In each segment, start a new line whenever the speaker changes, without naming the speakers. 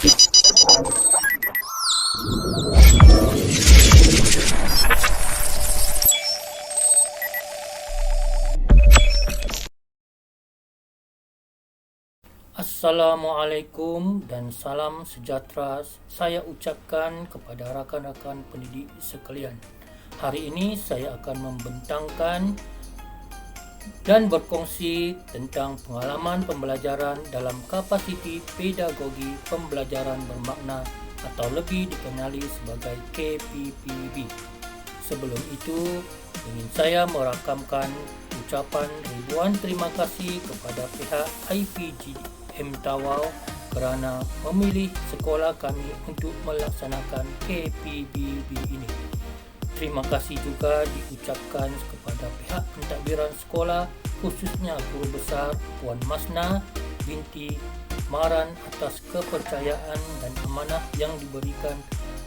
Assalamualaikum dan salam sejahtera saya ucapkan kepada rakan-rakan pendidik sekalian. Hari ini saya akan membentangkan dan berkongsi tentang pengalaman pembelajaran dalam kapasiti pedagogi pembelajaran bermakna atau lebih dikenali sebagai KPPB. Sebelum itu, ingin saya merakamkan ucapan ribuan terima kasih kepada pihak IPGM Tawau kerana memilih sekolah kami untuk melaksanakan KPPB ini. Terima kasih juga diucapkan kepada pihak pentadbiran sekolah, khususnya Guru Besar Puan Masna binti Maran atas kepercayaan dan amanah yang diberikan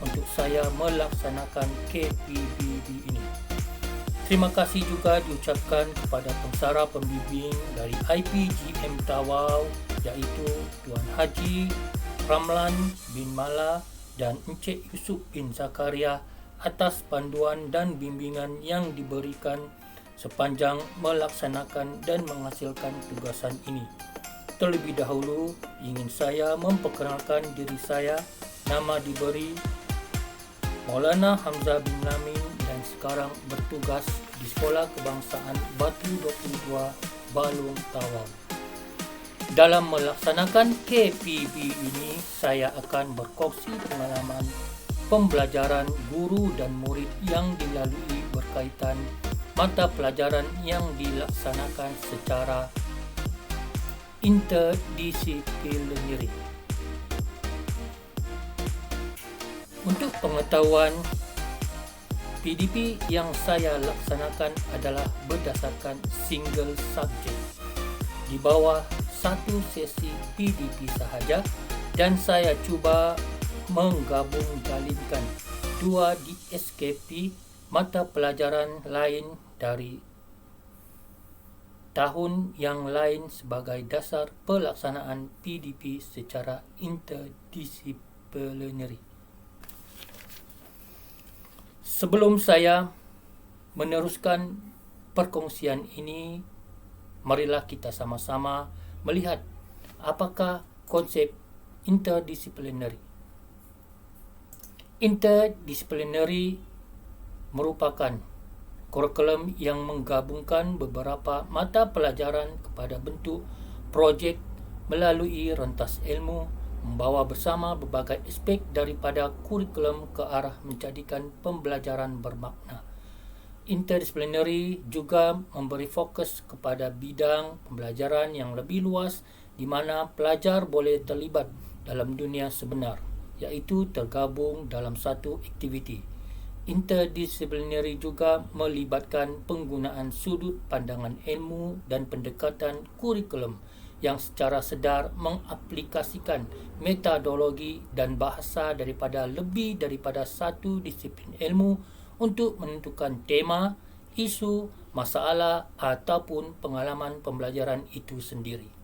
untuk saya melaksanakan KPPB ini. Terima kasih juga diucapkan kepada Pensara Pembimbing dari IPGM Tawau, iaitu Tuan Haji Ramlan bin Mala dan Encik Yusuf bin Zakaria atas panduan dan bimbingan yang diberikan sepanjang melaksanakan dan menghasilkan tugasan ini. Terlebih dahulu, ingin saya memperkenalkan diri saya. Nama diberi Maulana Hamzah bin Lamin dan sekarang bertugas di Sekolah Kebangsaan Batu 22 Balong Tawau. Dalam melaksanakan KPB ini, saya akan berkongsi pengalaman pembelajaran guru dan murid yang dilalui berkaitan mata pelajaran yang dilaksanakan secara interdisipliner. Untuk pengetahuan, PDP yang saya laksanakan adalah berdasarkan single subject di bawah satu sesi PDP sahaja, dan saya cuba menggabung jalinkan dua DSKP mata pelajaran lain dari tahun yang lain sebagai dasar pelaksanaan PDP secara interdisipliner. Sebelum saya meneruskan perkongsian ini, marilah kita sama-sama melihat apakah konsep interdisipliner. Interdisipliner merupakan kurikulum yang menggabungkan beberapa mata pelajaran kepada bentuk projek melalui rentas ilmu, membawa bersama berbagai aspek daripada kurikulum ke arah menjadikan pembelajaran bermakna. Interdisipliner juga memberi fokus kepada bidang pembelajaran yang lebih luas di mana pelajar boleh terlibat dalam dunia sebenar, iaitu tergabung dalam satu aktiviti. Interdisipliner juga melibatkan penggunaan sudut pandangan ilmu dan pendekatan kurikulum yang secara sedar mengaplikasikan metodologi dan bahasa daripada lebih daripada satu disiplin ilmu untuk menentukan tema, isu, masalah ataupun pengalaman pembelajaran itu sendiri.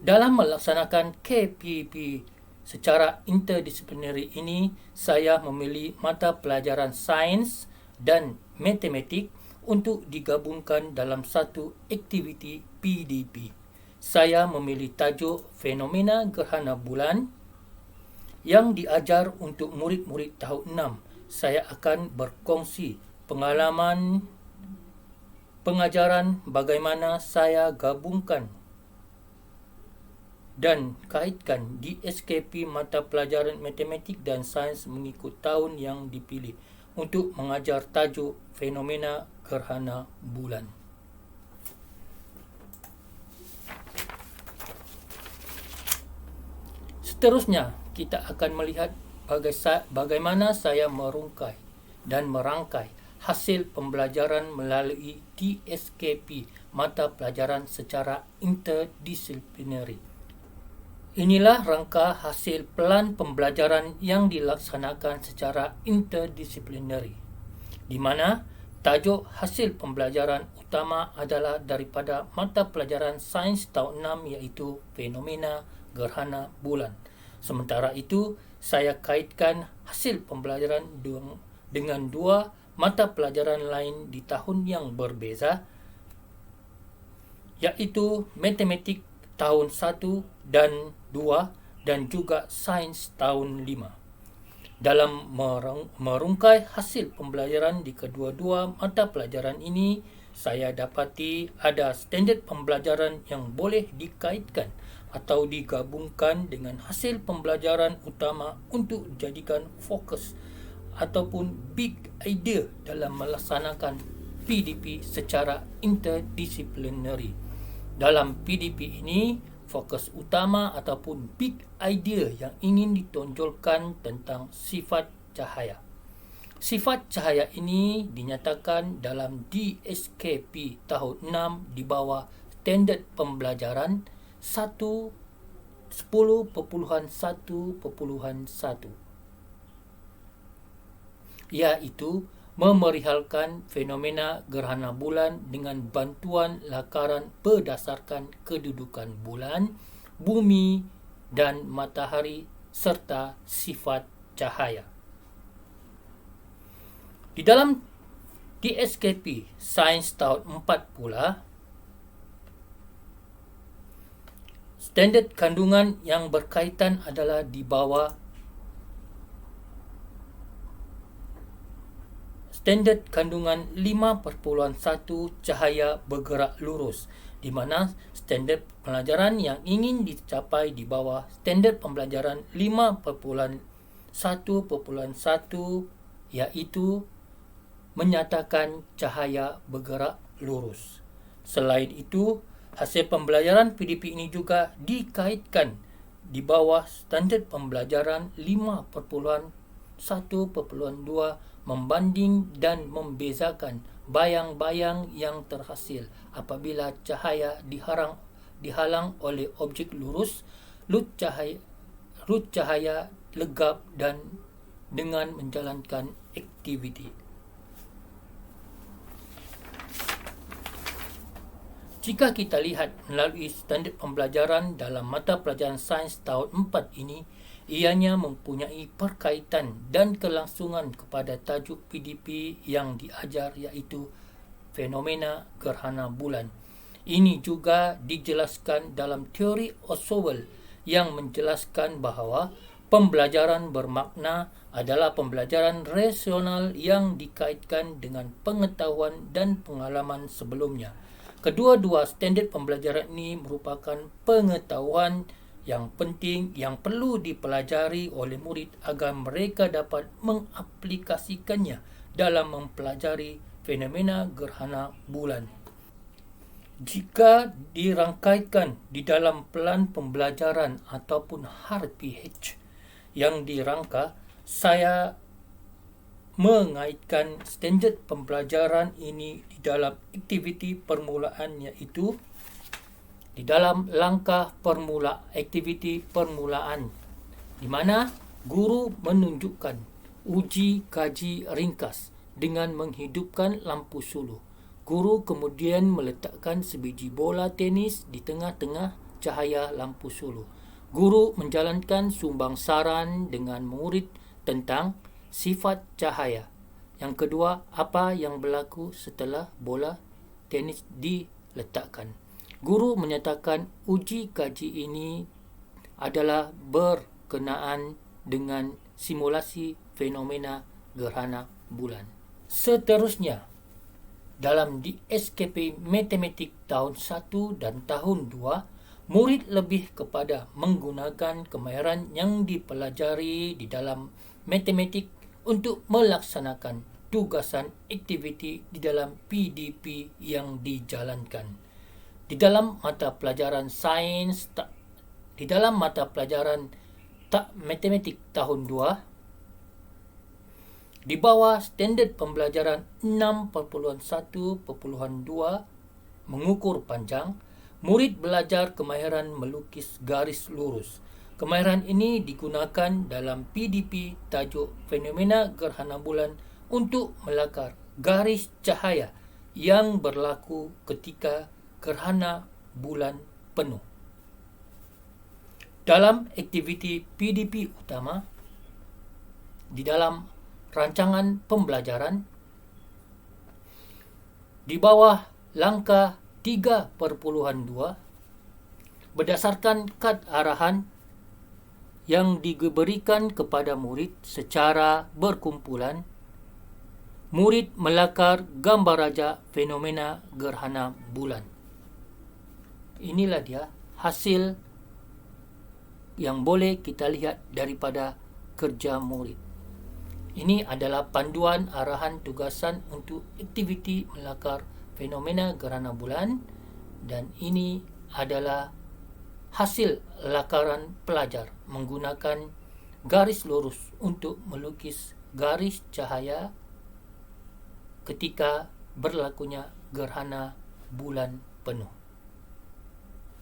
Dalam melaksanakan KPP secara interdisipliner ini, saya memilih mata pelajaran sains dan matematik untuk digabungkan dalam satu aktiviti PDP. Saya memilih tajuk fenomena gerhana bulan yang diajar untuk murid-murid tahun 6. Saya akan berkongsi pengalaman pengajaran bagaimana saya gabungkan dan kaitkan DSKP mata pelajaran matematik dan sains mengikut tahun yang dipilih untuk mengajar tajuk fenomena gerhana bulan. Seterusnya, kita akan melihat bagaimana saya merungkai dan merangkai hasil pembelajaran melalui DSKP mata pelajaran secara interdisipliner. Inilah rangka hasil pelan pembelajaran yang dilaksanakan secara interdisipliner, di mana Tajuk hasil pembelajaran utama adalah daripada mata pelajaran sains tahun 6 iaitu fenomena gerhana bulan. Sementara itu, saya kaitkan hasil pembelajaran dengan dua mata pelajaran lain di tahun yang berbeza, iaitu matematik tahun 1 dan 2 dan juga sains tahun 5. Dalam merungkai hasil pembelajaran di kedua-dua mata pelajaran ini, saya dapati ada standard pembelajaran yang boleh dikaitkan atau digabungkan dengan hasil pembelajaran utama untuk dijadikan fokus ataupun big idea dalam melaksanakan PDP secara interdisciplinary. Dalam PDP ini, fokus utama ataupun big idea yang ingin ditonjolkan tentang sifat cahaya. Sifat cahaya ini dinyatakan dalam DSKP tahun 6 di bawah standard pembelajaran 10.1.1, iaitu memerihalkan fenomena gerhana bulan dengan bantuan lakaran berdasarkan kedudukan bulan, bumi dan matahari serta sifat cahaya. Di dalam DSKP Sains tahun 4 pula, standard kandungan yang berkaitan adalah di bawah standard kandungan 5.1 cahaya bergerak lurus, di mana standard pembelajaran yang ingin dicapai di bawah standard pembelajaran 5.1.1 iaitu menyatakan cahaya bergerak lurus. Selain itu, hasil pembelajaran PDP ini juga dikaitkan di bawah standard pembelajaran 5.1.2 membanding dan membezakan bayang-bayang yang terhasil apabila cahaya dihalang oleh objek lurus, lut cahaya legap dan dengan menjalankan aktiviti. Jika kita lihat melalui standard pembelajaran dalam mata pelajaran sains tahun 4 ini, ianya mempunyai perkaitan dan kelangsungan kepada tajuk PDP yang diajar iaitu fenomena gerhana bulan. Ini juga dijelaskan dalam teori Oswald yang menjelaskan bahawa pembelajaran bermakna adalah pembelajaran rasional yang dikaitkan dengan pengetahuan dan pengalaman sebelumnya. Kedua-dua standard pembelajaran ini merupakan pengetahuan yang penting yang perlu dipelajari oleh murid agar mereka dapat mengaplikasikannya dalam mempelajari fenomena gerhana bulan. Jika dirangkaikan di dalam pelan pembelajaran ataupun HPH yang dirangka, saya mengaitkan standard pembelajaran ini di dalam aktiviti permulaan, iaitu di dalam langkah aktiviti permulaan, di mana guru menunjukkan uji kaji ringkas dengan menghidupkan lampu suluh. Guru kemudian meletakkan sebiji bola tenis di tengah-tengah cahaya lampu suluh. Guru menjalankan sumbangsaran dengan murid tentang sifat cahaya. Yang kedua, apa yang berlaku setelah bola tenis diletakkan. Guru menyatakan uji kaji ini adalah berkenaan dengan simulasi fenomena gerhana bulan. Seterusnya, dalam DSKP Matematik tahun 1 dan tahun 2, murid lebih kepada menggunakan kemahiran yang dipelajari di dalam matematik untuk melaksanakan tugasan aktiviti di dalam PDP yang dijalankan. Di dalam mata pelajaran sains, di dalam mata pelajaran matematik tahun 2, di bawah standard pembelajaran 6.1.2 mengukur panjang, murid belajar kemahiran melukis garis lurus. Kemahiran ini digunakan dalam PDP tajuk fenomena gerhana bulan untuk garis cahaya yang berlaku ketika gerhana bulan penuh. Dalam aktiviti PDP utama, di dalam rancangan pembelajaran, di bawah langkah 3.2, berdasarkan kad arahan yang diberikan kepada murid secara berkumpulan, murid melakar gambar raja fenomena gerhana bulan. Inilah dia hasil yang boleh kita lihat daripada kerja murid. Ini adalah panduan arahan tugasan untuk aktiviti melakar fenomena gerhana bulan, dan ini adalah hasil lakaran pelajar menggunakan garis lurus untuk melukis garis cahaya ketika berlakunya gerhana bulan penuh.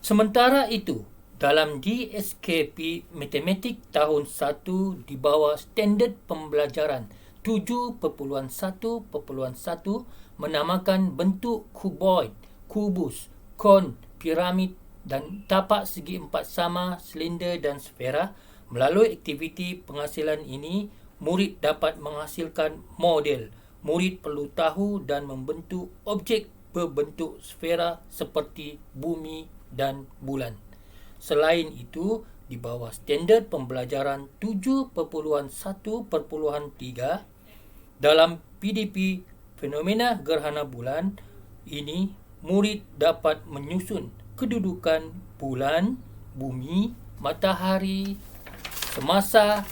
Sementara itu, dalam DSKP Matematik tahun 1 di bawah standard pembelajaran 7.1.1 menamakan bentuk kuboid, kubus, kon, piramid dan tapak segi empat sama, silinder dan sfera. Melalui aktiviti penghasilan ini, murid dapat menghasilkan model. Murid perlu tahu dan membentuk objek berbentuk sfera seperti bumi dan bulan. Selain itu, di bawah standard pembelajaran 7.1.3 dalam PDP fenomena gerhana bulan ini, murid dapat menyusun kedudukan bulan, bumi, matahari semasa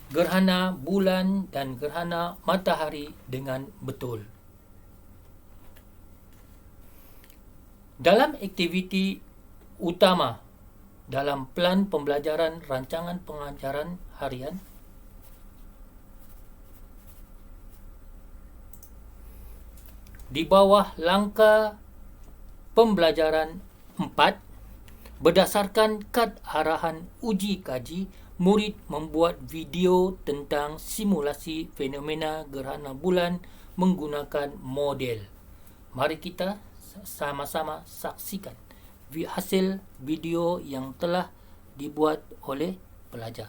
gerhana bulan dan gerhana matahari dengan betul. Dalam aktiviti utama dalam plan pembelajaran rancangan pengajaran harian, di bawah langkah pembelajaran 4, berdasarkan kad arahan uji kaji, murid membuat video tentang simulasi fenomena gerhana bulan menggunakan model. Mari kita sama-sama saksikan hasil video yang telah dibuat oleh pelajar.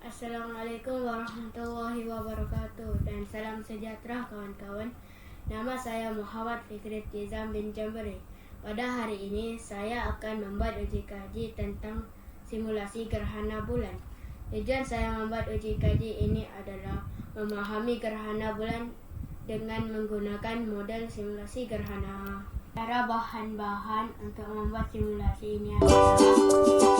Assalamualaikum warahmatullahi wabarakatuh, dan salam sejahtera kawan-kawan. Nama saya Muhammad Fikri Tizam bin Jambari. Pada hari ini saya akan membuat uji kaji tentang simulasi gerhana bulan. Tujuan saya membuat uji kaji ini adalah memahami gerhana bulan dengan menggunakan model simulasi gerhana. Cara bahan-bahan untuk membuat simulasi ini adalah gerhana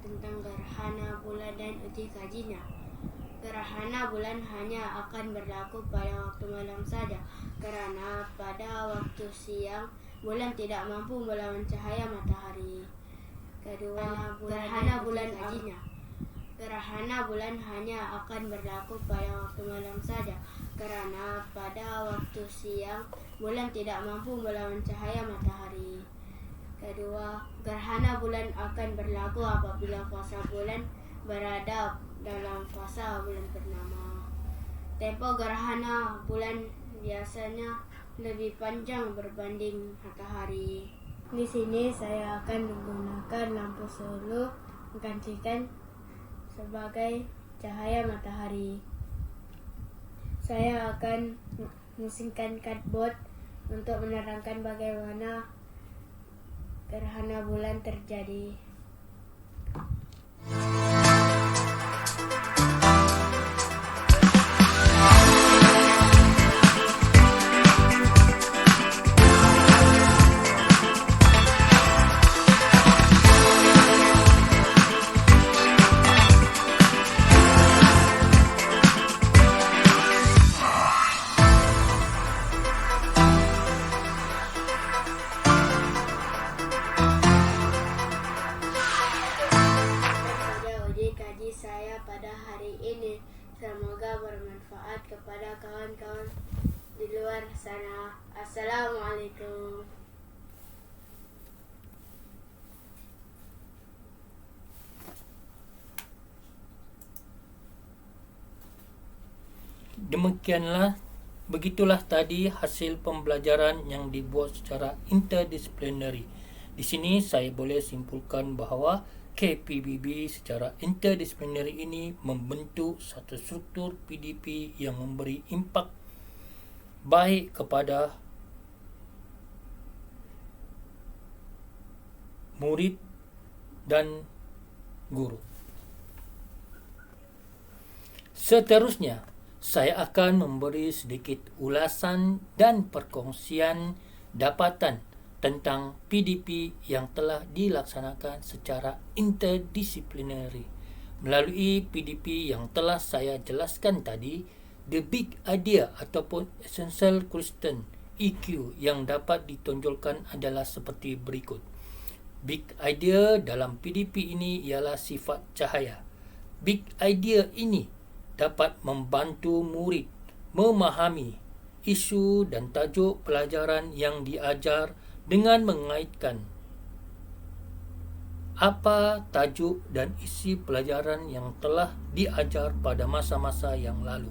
tentang gerhana bulan dan uji kajinya. Gerhana bulan hanya akan berlaku pada waktu malam saja, kerana pada waktu siang bulan tidak mampu melawan cahaya matahari. Kedua, gerhana bulan kajinya. Gerhana bulan hanya akan berlaku pada waktu malam saja, kerana pada waktu siang bulan tidak mampu melawan cahaya matahari. Kedua, gerhana bulan akan berlaku apabila fasa bulan berada dalam fasa bulan purnama. Tempo gerhana bulan biasanya lebih panjang berbanding matahari. Di sini saya akan menggunakan lampu solo menggantikan sebagai cahaya matahari. Saya akan memusingkan cardboard untuk menerangkan bagaimana gerhana bulan terjadi. kepada kawan-kawan di luar sana. Assalamualaikum.
Begitulah tadi hasil pembelajaran yang dibuat secara interdisciplinary. Di sini saya boleh simpulkan bahawa KPBB secara interdisciplinary ini membentuk satu struktur PDP yang memberi impak baik kepada murid dan guru. Seterusnya, saya akan memberi sedikit ulasan dan perkongsian dapatan tentang PDP yang telah dilaksanakan secara interdisciplinary. Melalui PDP yang telah saya jelaskan tadi, the big idea ataupun essential question EQ yang dapat ditonjolkan adalah seperti berikut. Big idea dalam PDP ini ialah sifat cahaya. Big idea ini dapat membantu murid memahami isu dan tajuk pelajaran yang diajar dengan mengaitkan apa tajuk dan isi pelajaran yang telah diajar pada masa-masa yang lalu.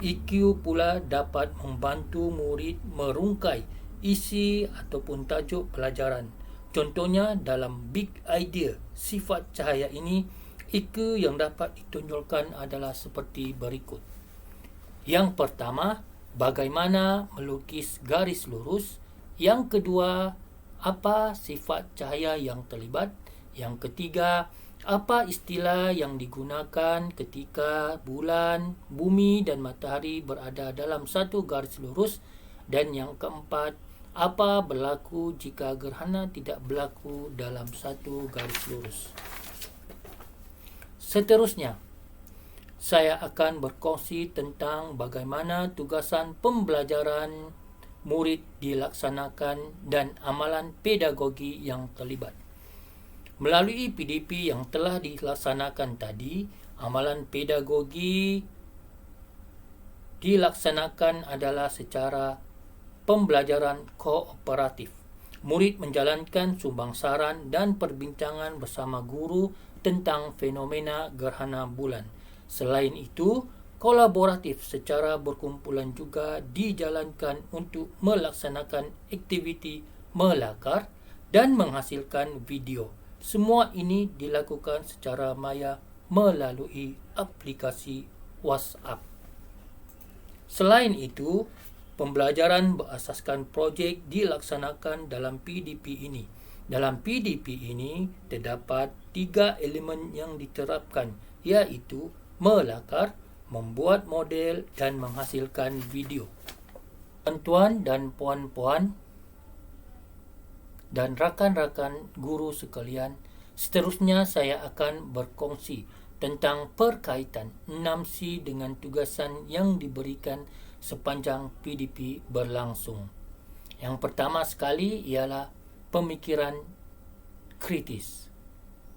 EQ pula dapat membantu murid merungkai isi ataupun tajuk pelajaran. Contohnya dalam big idea sifat cahaya ini, EQ yang dapat ditonjolkan adalah seperti berikut. Yang pertama, bagaimana melukis garis lurus. Yang kedua, apa sifat cahaya yang terlibat. Yang ketiga, apa istilah yang digunakan ketika bulan, bumi dan matahari berada dalam satu garis lurus. Dan yang keempat, apa berlaku jika gerhana tidak berlaku dalam satu garis lurus. Seterusnya, saya akan berkongsi tentang bagaimana tugasan pembelajaran murid dilaksanakan dan amalan pedagogi yang terlibat. Melalui PDP yang telah dilaksanakan tadi, amalan pedagogi dilaksanakan adalah secara pembelajaran kooperatif. Murid menjalankan sumbangsaran dan perbincangan bersama guru tentang fenomena gerhana bulan. Selain itu, kolaboratif secara berkumpulan juga dijalankan untuk melaksanakan aktiviti melakar dan menghasilkan video. Semua ini dilakukan secara maya melalui aplikasi WhatsApp. Selain itu, pembelajaran berasaskan projek dilaksanakan dalam PDP ini. Dalam PDP ini terdapat 3 elemen yang diterapkan, iaitu melakar, membuat model dan menghasilkan video. Tuan-tuan dan puan-puan dan rakan-rakan guru sekalian, seterusnya saya akan berkongsi tentang perkaitan 6C dengan tugasan yang diberikan sepanjang PDP berlangsung. Yang pertama sekali ialah pemikiran kritis.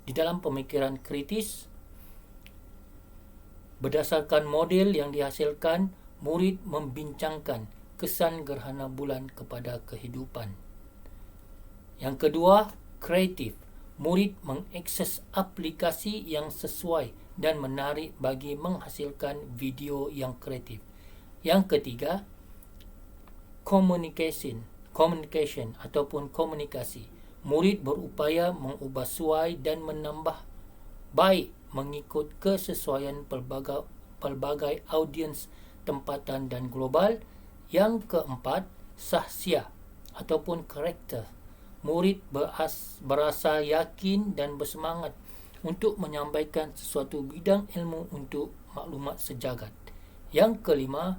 Di dalam pemikiran kritis, berdasarkan model yang dihasilkan, murid membincangkan kesan gerhana bulan kepada kehidupan. Yang kedua, kreatif. Murid mengakses aplikasi yang sesuai dan menarik bagi menghasilkan video yang kreatif. Yang ketiga, communication ataupun komunikasi. Murid berupaya mengubah suai dan menambah baik mengikut kesesuaian pelbagai audiens tempatan dan global. Yang keempat, sahsia ataupun karakter. Murid berasa yakin dan bersemangat untuk menyampaikan sesuatu bidang ilmu untuk maklumat sejagat. Yang kelima,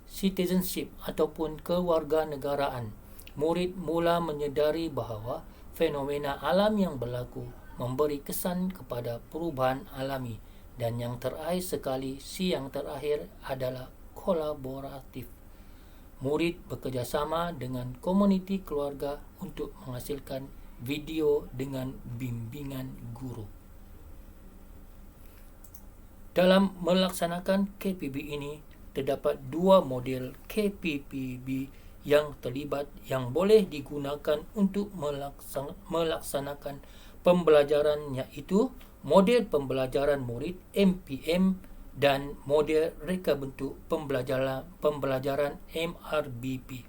citizenship ataupun kewarganegaraan. Murid mula menyedari bahawa fenomena alam yang berlaku memberi kesan kepada perubahan alami. Dan yang terakhir sekali, yang terakhir adalah kolaboratif. Murid bekerjasama dengan komuniti keluarga untuk menghasilkan video dengan bimbingan guru. Dalam melaksanakan KPB ini, terdapat dua model KPPB yang terlibat yang boleh digunakan untuk melaksanakan pembelajaran, iaitu model pembelajaran murid MPM dan model reka bentuk pembelajaran MRBP.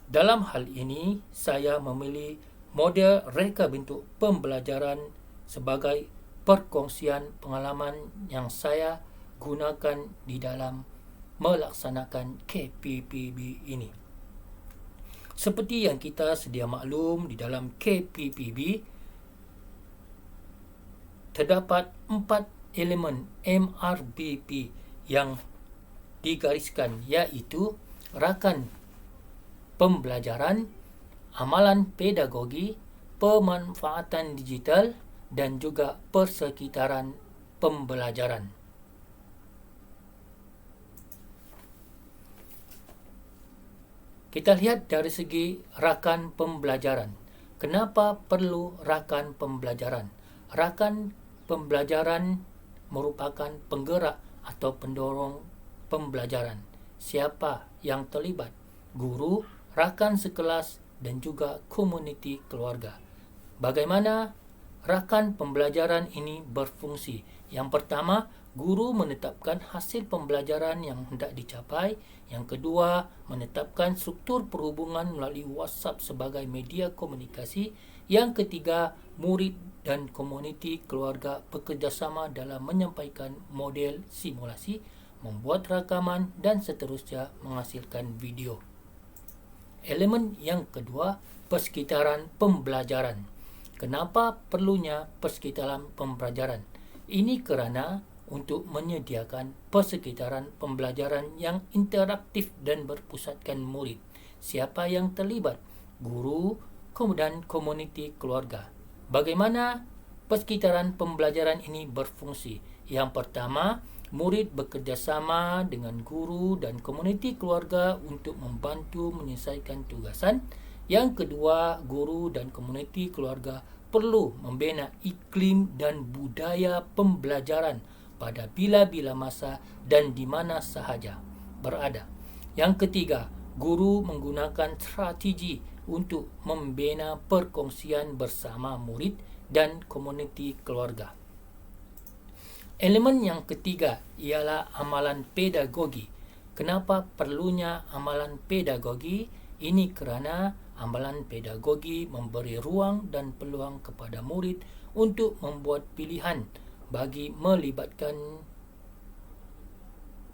Dalam hal ini, saya memilih model reka bentuk pembelajaran sebagai perkongsian pengalaman yang saya gunakan di dalam melaksanakan KPPB ini. Seperti yang kita sedia maklum, di dalam KPPB terdapat 4 elemen MRBP yang digariskan, iaitu rakan pembelajaran, amalan pedagogi, pemanfaatan digital, dan juga persekitaran pembelajaran. Kita lihat dari segi rakan pembelajaran. Kenapa perlu rakan pembelajaran? Rakan pembelajaran merupakan penggerak atau pendorong pembelajaran. Siapa yang terlibat? Guru, rakan sekelas, dan juga komuniti keluarga. Bagaimana rakan pembelajaran ini berfungsi? Yang pertama, guru menetapkan hasil pembelajaran yang hendak dicapai. Yang kedua, menetapkan struktur perhubungan melalui WhatsApp sebagai media komunikasi. Yang ketiga, murid dan komuniti keluarga bekerjasama dalam menyampaikan model simulasi, membuat rakaman, dan seterusnya menghasilkan video. Elemen yang kedua, persekitaran pembelajaran. Kenapa perlunya persekitaran pembelajaran? Ini kerana untuk menyediakan persekitaran pembelajaran yang interaktif dan berpusatkan murid. Siapa yang terlibat? Guru dan komuniti keluarga. Bagaimana persekitaran pembelajaran ini berfungsi? Yang pertama, murid bekerjasama dengan guru dan komuniti keluarga untuk membantu menyelesaikan tugasan. Yang kedua, guru dan komuniti keluarga perlu membina iklim dan budaya pembelajaran pada bila-bila masa dan di mana sahaja berada. Yang ketiga, guru menggunakan strategi untuk membina perkongsian bersama murid dan komuniti keluarga. Elemen yang ketiga ialah amalan pedagogi. Kenapa perlunya amalan pedagogi? Ini kerana amalan pedagogi memberi ruang dan peluang kepada murid untuk membuat pilihan bagi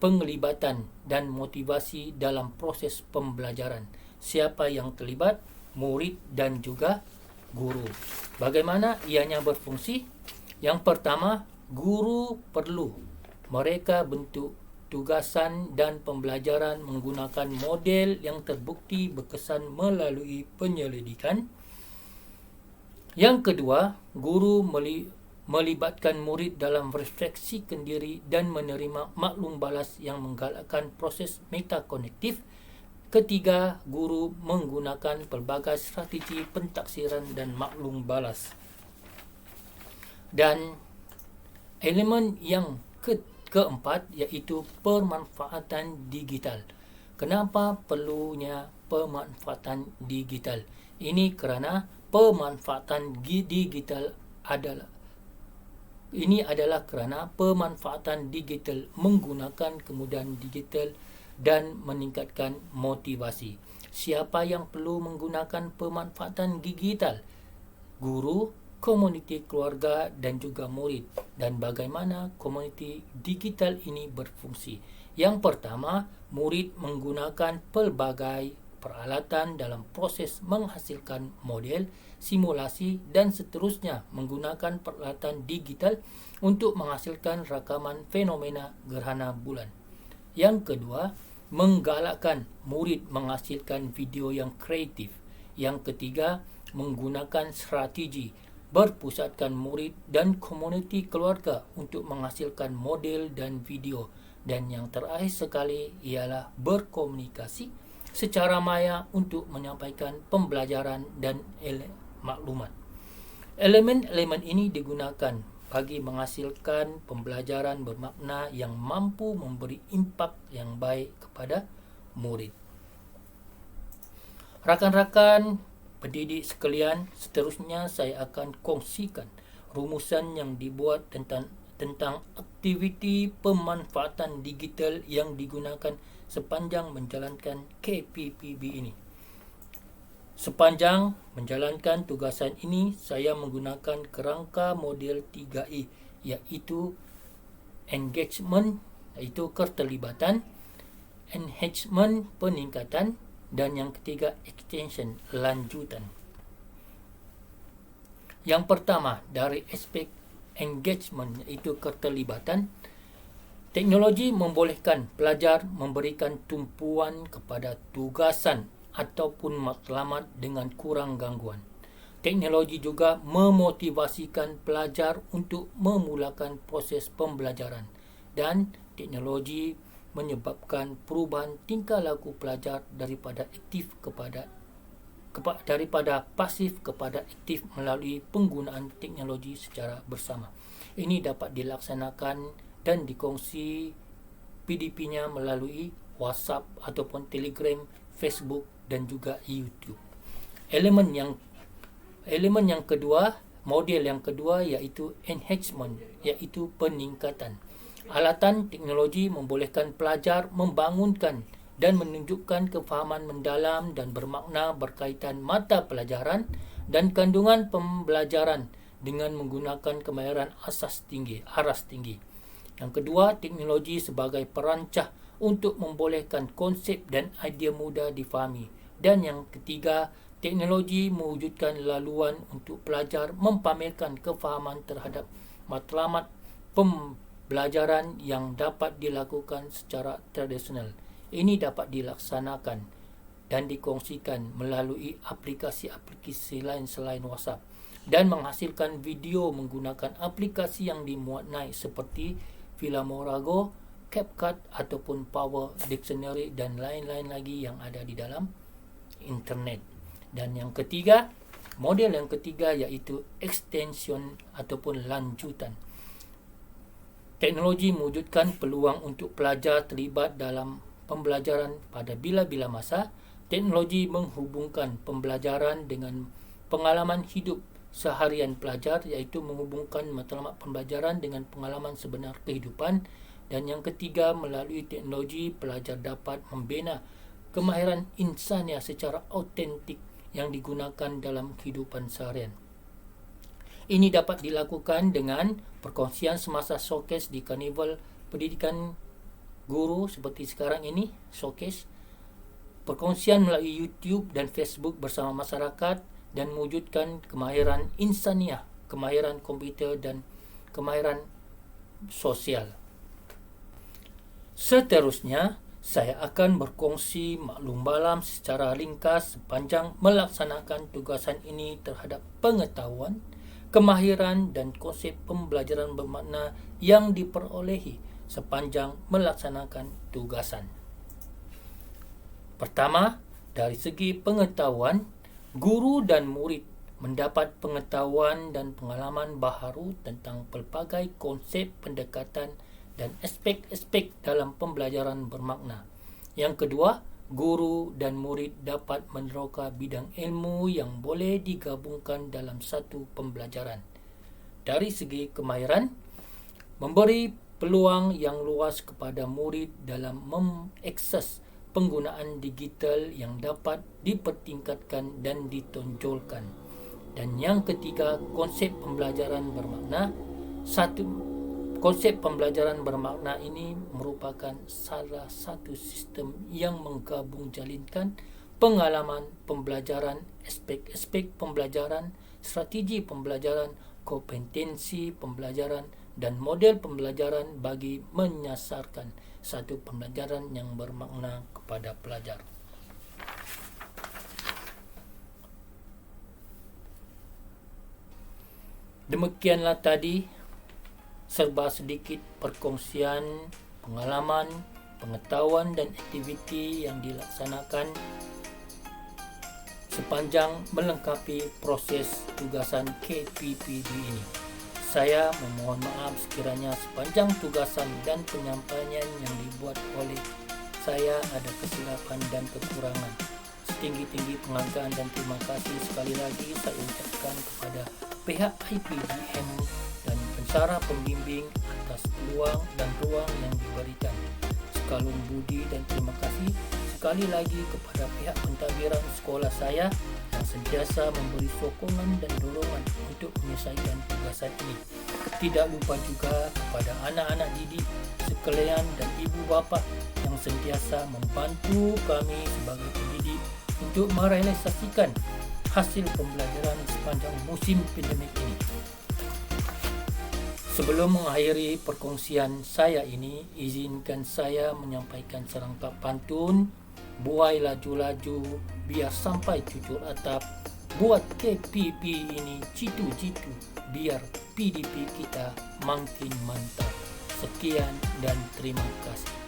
penglibatan dan motivasi dalam proses pembelajaran. Siapa yang terlibat? Murid dan juga guru. Bagaimana ianya berfungsi? Yang pertama, guru perlu mereka bentuk tugasan dan pembelajaran menggunakan model yang terbukti berkesan melalui penyelidikan. Yang kedua, guru melibatkan murid dalam refleksikan diri dan menerima maklum balas yang menggalakkan proses metakonektif. Ketiga, guru menggunakan pelbagai strategi pentaksiran dan maklum balas. Dan elemen yang keempat iaitu pemanfaatan digital. Kenapa perlunya pemanfaatan digital? Ini kerana pemanfaatan digital adalah kerana pemanfaatan digital menggunakan kemudahan digital dan meningkatkan motivasi. Siapa yang perlu menggunakan pemanfaatan digital? Guru, komuniti keluarga dan juga murid. Dan bagaimana komuniti digital ini berfungsi? Yang pertama, murid menggunakan pelbagai peralatan dalam proses menghasilkan model, simulasi dan seterusnya menggunakan peralatan digital untuk menghasilkan rakaman fenomena gerhana bulan. Yang kedua, menggalakkan murid menghasilkan video yang kreatif. Yang ketiga, menggunakan strategi berpusatkan murid dan komuniti keluarga untuk menghasilkan model dan video. Dan yang terakhir sekali ialah berkomunikasi secara maya untuk menyampaikan pembelajaran dan maklumat. Elemen-elemen ini digunakan bagi menghasilkan pembelajaran bermakna yang mampu memberi impak yang baik kepada murid. Rakan-rakan pendidik sekalian, seterusnya saya akan kongsikan rumusan yang dibuat tentang aktiviti pemanfaatan digital yang digunakan sepanjang menjalankan KPPB ini. Sepanjang menjalankan tugasan ini, saya menggunakan kerangka model 3E, iaitu engagement, iaitu keterlibatan, enhancement, peningkatan, dan yang ketiga extension, lanjutan. Yang pertama, dari aspek engagement, iaitu keterlibatan, teknologi membolehkan pelajar memberikan tumpuan kepada tugasan ataupun matlamat dengan kurang gangguan. Teknologi juga memotivasikan pelajar untuk memulakan proses pembelajaran, dan teknologi menyebabkan perubahan tingkah laku pelajar daripada pasif kepada aktif melalui penggunaan teknologi secara bersama. Ini dapat dilaksanakan dan dikongsi PDP-nya melalui WhatsApp ataupun Telegram, Facebook dan juga YouTube. Elemen yang kedua, model yang kedua, iaitu enhancement, iaitu peningkatan. Alatan teknologi membolehkan pelajar membangunkan dan menunjukkan kefahaman mendalam dan bermakna berkaitan mata pelajaran dan kandungan pembelajaran dengan menggunakan kemahiran aras tinggi. Yang kedua, teknologi sebagai perancah untuk membolehkan konsep dan idea mudah difahami. Dan yang ketiga, teknologi mewujudkan laluan untuk pelajar mempamerkan kefahaman terhadap matlamat pembelajaran yang dapat dilakukan secara tradisional. Ini dapat dilaksanakan dan dikongsikan melalui aplikasi-aplikasi lain selain WhatsApp dan menghasilkan video menggunakan aplikasi yang dimuat naik seperti Filmorago, CapCut ataupun Power Dictionary dan lain-lain lagi yang ada di dalam internet. Dan yang ketiga, model yang ketiga, iaitu extension ataupun lanjutan. Teknologi mewujudkan peluang untuk pelajar terlibat dalam pembelajaran pada bila-bila masa. Teknologi menghubungkan pembelajaran dengan pengalaman hidup seharian pelajar, iaitu menghubungkan matlamat pembelajaran dengan pengalaman sebenar kehidupan. Dan yang ketiga, melalui teknologi pelajar dapat membina kemahiran insania secara autentik yang digunakan dalam kehidupan seharian. Ini dapat dilakukan dengan perkongsian semasa showcase di Karnival Pendidikan Guru seperti sekarang ini, showcase, perkongsian melalui YouTube dan Facebook bersama masyarakat, dan mewujudkan kemahiran insania, kemahiran komputer dan kemahiran sosial. Seterusnya, saya akan berkongsi maklum balam secara ringkas sepanjang melaksanakan tugasan ini terhadap pengetahuan, kemahiran dan konsep pembelajaran bermakna yang diperolehi sepanjang melaksanakan tugasan. Pertama, dari segi pengetahuan, guru dan murid mendapat pengetahuan dan pengalaman baharu tentang pelbagai konsep pendekatan dan aspek-aspek dalam pembelajaran bermakna. Yang kedua, guru dan murid dapat meneroka bidang ilmu yang boleh digabungkan dalam satu pembelajaran. Dari segi kemahiran, memberi peluang yang luas kepada murid dalam mengakses penggunaan digital yang dapat dipertingkatkan dan ditonjolkan. Dan yang ketiga, konsep pembelajaran bermakna. Konsep pembelajaran bermakna ini merupakan salah satu sistem yang menggabung jalinkan pengalaman pembelajaran, aspek-aspek pembelajaran, strategi pembelajaran, kompetensi pembelajaran dan model pembelajaran bagi menyasarkan satu pembelajaran yang bermakna kepada pelajar. Demikianlah tadi serba sedikit perkongsian pengalaman, pengetahuan dan aktiviti yang dilaksanakan sepanjang melengkapi proses tugasan KPPB ini. Saya memohon maaf sekiranya sepanjang tugasan dan penyampaian yang dibuat oleh saya ada kesilapan dan kekurangan. Setinggi-tinggi penghargaan dan terima kasih sekali lagi saya ucapkan kepada pihak IPGM dan pensara pembimbing atas peluang dan ruang yang diberikan. Sekalum budi dan terima kasih sekali lagi kepada pihak pentadbiran sekolah saya yang sentiasa memberi sokongan dan dorongan untuk menyelesaikan tugasan ini. Tidak lupa juga kepada anak-anak didik sekalian dan ibu bapa yang sentiasa membantu kami sebagai pendidik untuk merealisasikan hasil pembelajaran sepanjang musim pandemik ini. Sebelum mengakhiri perkongsian saya ini, izinkan saya menyampaikan serangkap pantun. Buai laju-laju biar sampai cucur atap, buat KPP ini jitu-jitu biar PDP kita makin mantap. Sekian dan terima kasih.